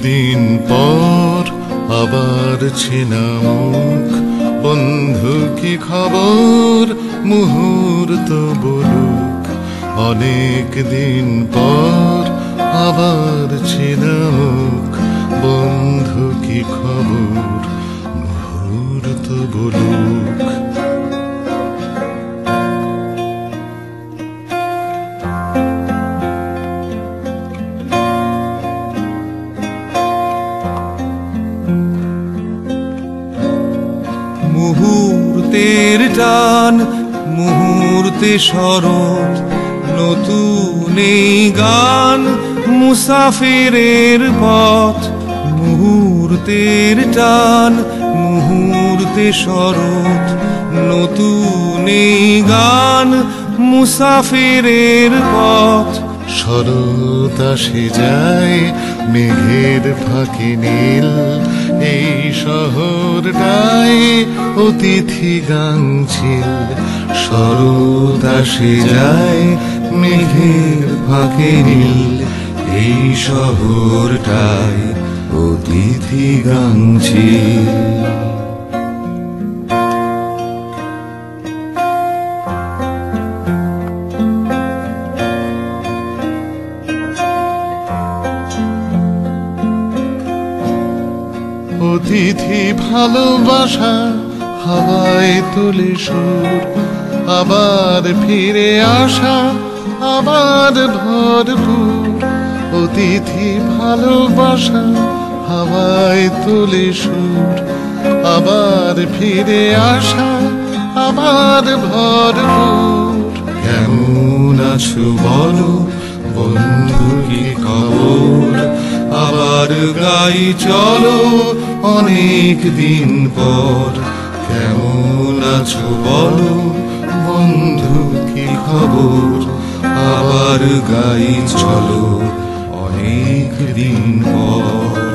দিন পর আবার চেনা মুখ, বন্ধু কি খবর মুহূর্ত বলুক। অনেক দিন পর আবার চেনা মুখ, বন্ধু কি খবর মুহূর্ত বলুক। মুহূর্তের টান, মুহূর্তে শরৎ, নতুন এই গান মুসাফিরের পথ। মুহূর্তের টান, মুহূর্তে শরৎ, নতুন এই গান মুসাফিরের পথ। শরৎ আসে যায় মেঘের ফাঁকে নীল, এই শহরটায় অতিথি গাংচিল। শরৎ আসে যায় মেঘের ফাঁকে নীল, এই শহরটায় অতিথি গাংচিল। অতিথি ভালোবাসা হাওয়ায় তোলে সুর, আবার ফিরে আসা আবার ভরপুর। অতিথি ভালোবাসা হাওয়ায় তোলে সুর, আবার ফিরে আসা আবার ভরপুর। কেমন আছো বলো বন্ধু কি খবর, আবার গাই চলো অনেক দিন পর। কেমন আছো বলো বন্ধু কি খবর, আবার গাই চলো অনেক দিন পর।